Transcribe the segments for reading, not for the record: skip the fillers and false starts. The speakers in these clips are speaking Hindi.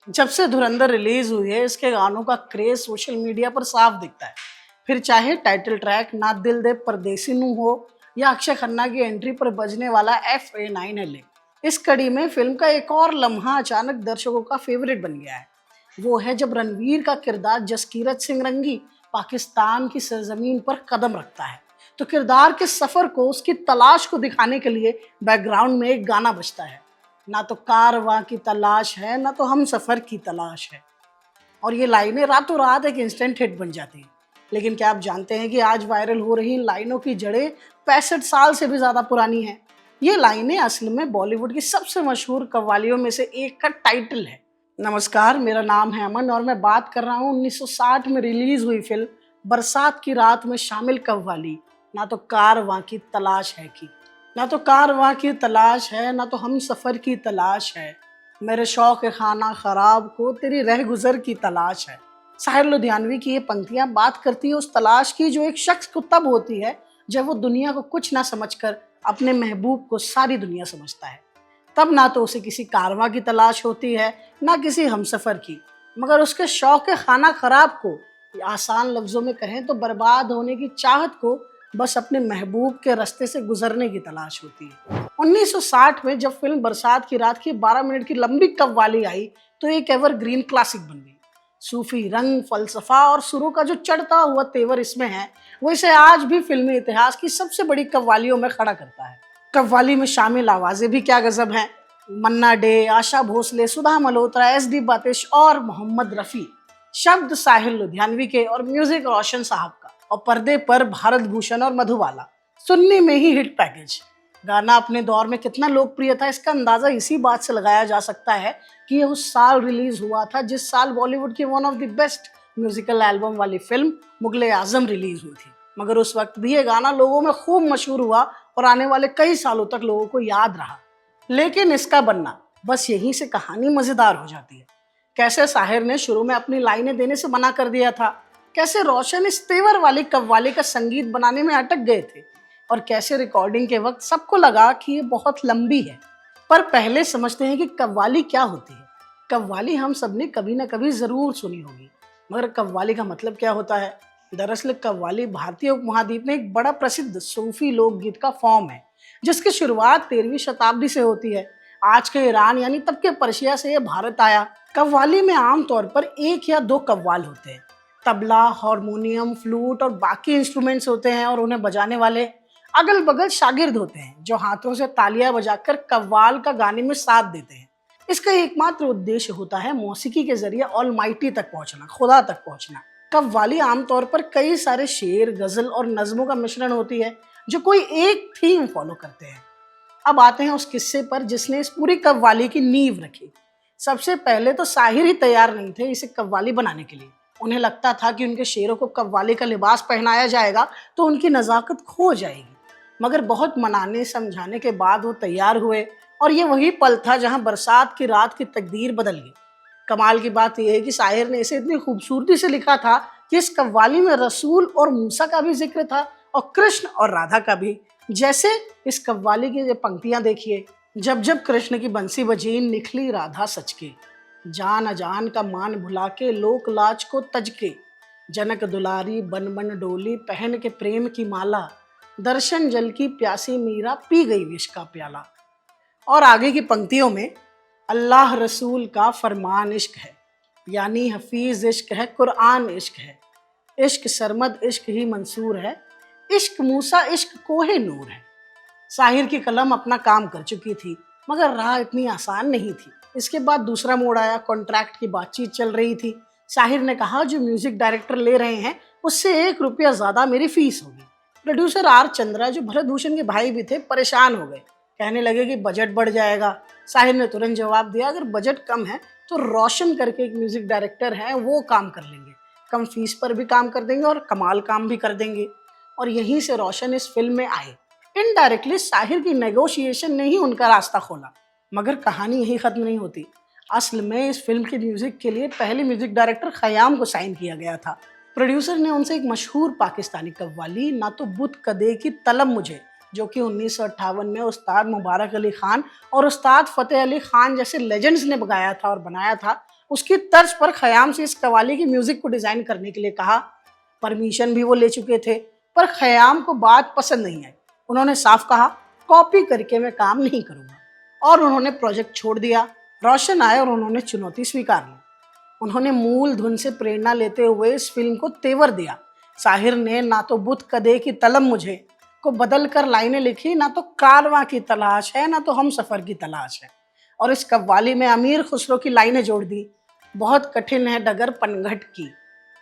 जब से धुरंधर रिलीज हुई है इसके गानों का क्रेज सोशल मीडिया पर साफ दिखता है। फिर चाहे टाइटल ट्रैक ना दिल दे परदेसी नू हो या अक्षय खन्ना की एंट्री पर बजने वाला FA9LA। इस कड़ी में फिल्म का एक और लम्हा अचानक दर्शकों का फेवरेट बन गया है। वो है जब रणवीर का किरदार जसकीरत सिंह रंगी पाकिस्तान की सरजमीन पर कदम रखता है तो किरदार के सफर को, उसकी तलाश को दिखाने के लिए बैकग्राउंड में एक गाना बजता है। ना तो कारवां की तलाश है, ना तो हम सफर की तलाश है। और ये लाइनें रातों रात एक इंस्टेंट हिट बन जाती हैं। लेकिन क्या आप जानते हैं कि आज वायरल हो रही इन लाइनों की जड़ें 65 साल से भी ज़्यादा पुरानी हैं। ये लाइनें असल में बॉलीवुड की सबसे मशहूर कव्वालियों में से एक का टाइटल है। नमस्कार, मेरा नाम है अमन और मैं बात कर रहा हूँ 1960 में रिलीज हुई फिल्म बरसात की रात में शामिल कव्वाली ना तो कारवां की तलाश है की। ना तो कारवां की तलाश है, ना तो हम सफ़र की तलाश है, मेरे शौक खाना खराब को तेरी रह गुजर की तलाश है। साहिर लुधियानवी की ये पंक्तियां बात करती है उस तलाश की जो एक शख्स को तब होती है जब वो दुनिया को कुछ ना समझकर अपने महबूब को सारी दुनिया समझता है। तब ना तो उसे किसी कारवां की तलाश होती है, ना किसी हमसफ़र की, मगर उसके शौक खाना खराब को, आसान लफ्ज़ों में कहें तो बर्बाद होने की चाहत को, बस अपने महबूब के रास्ते से गुजरने की तलाश होती है। 1960 में जब फिल्म बरसात की रात की 12 मिनट की लंबी कव्वाली आई तो एक एवरग्रीन क्लासिक बन गई। सूफी रंग, फलसफा और सुरों का जो चढ़ता हुआ तेवर इसमें है, वो इसे आज भी फिल्मी इतिहास की सबसे बड़ी कव्वालियों में खड़ा करता है। कव्वाली में शामिल आवाज़ें भी क्या गजब हैं। मन्ना डे, आशा भोसले, सुधा मल्होत्रा, SD बातिश और मोहम्मद रफ़ी। शब्द साहिर लुधियानवी के और म्यूजिक रोशन साहब का, और पर्दे पर भारत भूषण और मधुबाला। सुनने में ही हिट पैकेज। गाना अपने दौर में कितना लोकप्रिय था इसका अंदाजा इसी बात से लगाया जा सकता है कि ये उस साल रिलीज हुआ था जिस साल बॉलीवुड की one of the best musical album वाली फिल्म मुगले आजम रिलीज हुई थी। मगर उस वक्त भी ये गाना लोगों में खूब मशहूर हुआ और आने वाले कई सालों तक लोगों को याद रहा। लेकिन इसका बनना, बस यहीं से कहानी मजेदार हो जाती है। कैसे साहिर ने शुरू में अपनी लाइनें देने से मना कर दिया था, कैसे रोशन इस तेवर वाली कव्वाली का संगीत बनाने में अटक गए थे, और कैसे रिकॉर्डिंग के वक्त सबको लगा कि ये बहुत लंबी है। पर पहले समझते हैं कि कव्वाली क्या होती है। कव्वाली हम सब ने कभी ना कभी ज़रूर सुनी होगी, मगर कव्वाली का मतलब क्या होता है? दरअसल कव्वाली भारतीय उपमहाद्वीप में एक बड़ा प्रसिद्ध सूफी लोकगीत का फॉर्म है जिसकी शुरुआत 13वीं शताब्दी से होती है। आज के ईरान यानी तब के पर्शिया से ये भारत आया। कव्वाली में आमतौर पर एक या दो कव्वाल होते हैं। तबला, हारमोनियम, फ्लूट और बाकी इंस्ट्रूमेंट्स होते हैं और उन्हें बजाने वाले अगल बगल शागिर्द होते हैं जो हाथों से तालियां बजाकर कव्वाल का गाने में साथ देते हैं। इसका एकमात्र उद्देश्य होता है मौसीकी के जरिए ऑलमाइटी तक पहुंचना, खुदा तक पहुंचना। कव्वाली आमतौर पर कई सारे शेर, गजल और नज्मों का मिश्रण होती है जो कोई एक थीम फॉलो करते हैं। अब आते हैं उस किस्से पर जिसने इस पूरी कव्वाली की नींव रखी। सबसे पहले तो साहिर ही तैयार नहीं थे इसे कव्वाली बनाने के लिए। उन्हें लगता था कि उनके शेरों को कव्वाली का लिबास पहनाया जाएगा तो उनकी नज़ाकत खो जाएगी। मगर बहुत मनाने समझाने के बाद वो तैयार हुए और ये वही पल था जहां बरसात की रात की तकदीर बदल गई। कमाल की बात यह है कि शायर ने इसे इतनी खूबसूरती से लिखा था कि इस कव्वाली में रसूल और मूसा का भी जिक्र था और कृष्ण और राधा का भी। जैसे इस कव्वाली की ये पंक्तियां देखिए। जब जब कृष्ण की बंसी बजी निकली राधा सच के, जान अजान का मान भुला के लोक लाज को तज के, जनक दुलारी बन बन डोली पहन के प्रेम की माला, दर्शन जल की प्यासी मीरा पी गई विष का प्याला। और आगे की पंक्तियों में अल्लाह रसूल का फरमान इश्क है, यानी हफीज इश्क है, कुरान इश्क है, इश्क सरमद इश्क ही मंसूर है, इश्क मूसा इश्क कोहे नूर है। साहिर की कलम अपना काम कर चुकी थी मगर राह इतनी आसान नहीं थी। इसके बाद दूसरा मोड़ आया। कॉन्ट्रैक्ट की बातचीत चल रही थी। साहिर ने कहा जो म्यूजिक डायरेक्टर ले रहे हैं उससे 1 रुपया ज़्यादा मेरी फीस होगी। प्रोड्यूसर R चंद्रा, जो भरत भूषण के भाई भी थे, परेशान हो गए। कहने लगे कि बजट बढ़ जाएगा। साहिर ने तुरंत जवाब दिया अगर बजट कम है तो रोशन करके एक म्यूजिक डायरेक्टर हैं, वो काम कर लेंगे, कम फीस पर भी काम कर देंगे और कमाल काम भी कर देंगे। और यहीं से रोशन इस फिल्म में आए। इनडायरेक्टली साहिर की नेगोशिएशन ने ही उनका रास्ता खोला। मगर कहानी यही खत्म नहीं होती। असल में इस फिल्म के म्यूजिक के लिए पहले म्यूजिक डायरेक्टर खयाम को साइन किया गया था। प्रोड्यूसर ने उनसे एक मशहूर पाकिस्तानी कव्वाली ना तो बुत कदे की तलब मुझे, जो कि 1958 में उस्ताद मुबारक अली खान और उस्ताद फतेह अली खान जैसे लेजेंड्स ने गाया था और बनाया था, उसकी तर्ज पर खयाम से इस कव्वाली की म्यूजिक को डिजाइन करने के लिए कहा। परमिशन भी वो ले चुके थे, पर खयाम को बात पसंद नहीं आई। उन्होंने साफ कहा, कॉपी करके मैं काम नहीं करूंगा, और उन्होंने प्रोजेक्ट छोड़ दिया। रोशन आए और उन्होंने चुनौती स्वीकार ली। उन्होंने मूल धुन से प्रेरणा लेते हुए इस फिल्म को तेवर दिया। साहिर ने ना तो बुत कदे की तलब मुझे को बदल कर लाइनें लिखी, ना तो कारवां की तलाश है, ना तो हम सफर की तलाश है, और इस कव्वाली में अमीर खुसरो की लाइनें जोड़ दी। बहुत कठिन है डगर पनघट की,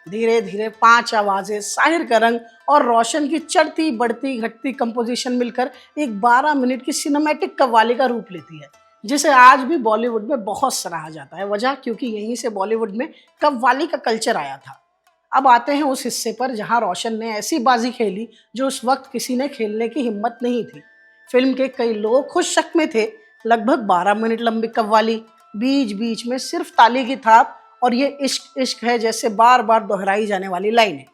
धीरे धीरे 5 आवाजें, साहिर का रंग और रोशन की चढ़ती बढ़ती घटती कंपोजिशन मिलकर एक 12 मिनट की सिनेमैटिक कव्वाली का रूप लेती है, जिसे आज भी बॉलीवुड में बहुत सराहा जाता है। वजह क्योंकि यहीं से बॉलीवुड में कव्वाली का कल्चर आया था। अब आते हैं उस हिस्से पर जहां रोशन ने ऐसी बाजी खेली जो उस वक्त किसी ने खेलने की हिम्मत नहीं थी। फिल्म के कई लोग खुद शक में थे। लगभग 12 मिनट लंबी कव्वाली, बीच बीच में सिर्फ ताली की थाप और ये इश्क इश्क है जैसे बार बार दोहराई जाने वाली लाइनें।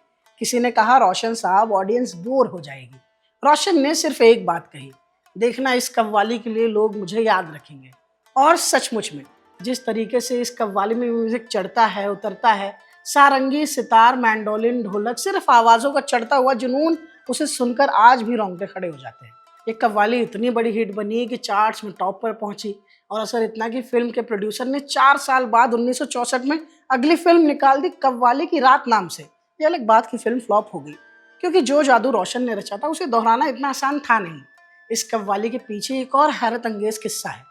किसी ने कहा, रोशन साहब, ऑडियंस बोर हो जाएगी। रोशन ने सिर्फ एक बात कही, देखना इस कव्वाली के लिए लोग मुझे याद रखेंगे। और सचमुच में जिस तरीके से इस कव्वाली में म्यूजिक चढ़ता है उतरता है, सारंगी, सितार, मैंडोलिन, ढोलक, सिर्फ आवाजों का चढ़ता हुआ जुनून, उसे सुनकर आज भी रोंगटे खड़े हो जाते हैं। ये कव्वाली इतनी बड़ी हिट बनी कि चार्ट्स में टॉप पर पहुंची, और असर इतना कि फिल्म के प्रोड्यूसर ने 4 साल बाद 1964 में अगली फिल्म निकाल दी कव्वाली की रात नाम से। यह अलग बात की फिल्म फ्लॉप हो गई, क्योंकि जो जादू रोशन ने रचा था उसे दोहराना इतना आसान था नहीं। इस कव्वाली के पीछे एक और हैरत अंगेज किस्सा है।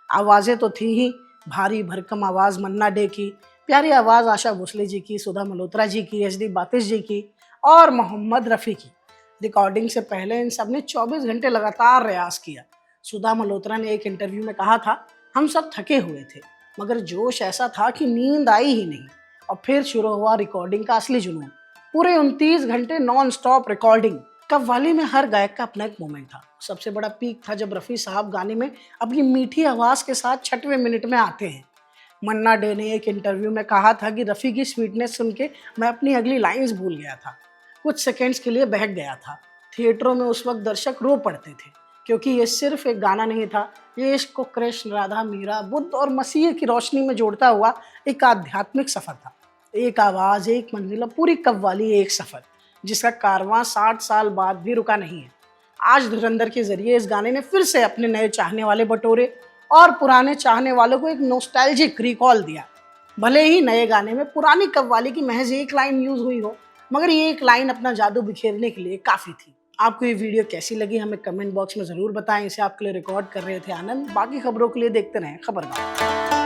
आवाजें तो थी ही, भारी भरकम आवाज मन्ना डे की, प्यारी आवाज आशा भोसले जी की, सुधा मल्होत्रा जी की, एच डी बातिश जी की और मोहम्मद रफ़ी की। रिकॉर्डिंग से पहले इन सब ने 24 घंटे लगातार रियाज किया। सुधा मल्होत्रा ने एक इंटरव्यू में कहा था, हम सब थके हुए थे, मगर जोश ऐसा था कि नींद आई ही नहीं। और फिर शुरू हुआ रिकॉर्डिंग का असली जुनून। पूरे 29 घंटे नॉन स्टॉप रिकॉर्डिंग। कव्वाली में हर गायक का अपना एक मोमेंट था। सबसे बड़ा पीक था जब रफ़ी साहब गाने में अपनी मीठी आवाज़ के साथ 6वें मिनट में आते हैं। मन्ना डे ने एक इंटरव्यू में कहा था कि रफ़ी की स्वीटनेस सुन के मैं अपनी अगली लाइंस भूल गया था, कुछ सेकेंड्स के लिए बहक गया था। थिएटरों में उस वक्त दर्शक रो पड़ते थे, क्योंकि ये सिर्फ एक गाना नहीं था, ये इश्क को कृष्ण, राधा, मीरा, बुद्ध और मसीह की रोशनी में जोड़ता हुआ एक आध्यात्मिक सफ़र था। एक आवाज़, एक मंजिल, पूरी कव्वाली एक सफ़र जिसका कारवां 60 साल बाद भी रुका नहीं है। आज धुरंधर के जरिए इस गाने ने फिर से अपने नए चाहने वाले बटोरे और पुराने चाहने वालों को एक नोस्टैल्जिक रिकॉल दिया। भले ही नए गाने में पुरानी कव्वाली की महज एक लाइन यूज हुई हो, मगर ये एक लाइन अपना जादू बिखेरने के लिए काफ़ी थी। आपको ये वीडियो कैसी लगी हमें कमेंट बॉक्स में ज़रूर बताएं। इसे आपके लिए रिकॉर्ड कर रहे थे आनंद। बाकी खबरों के लिए देखते रहें खबरदार।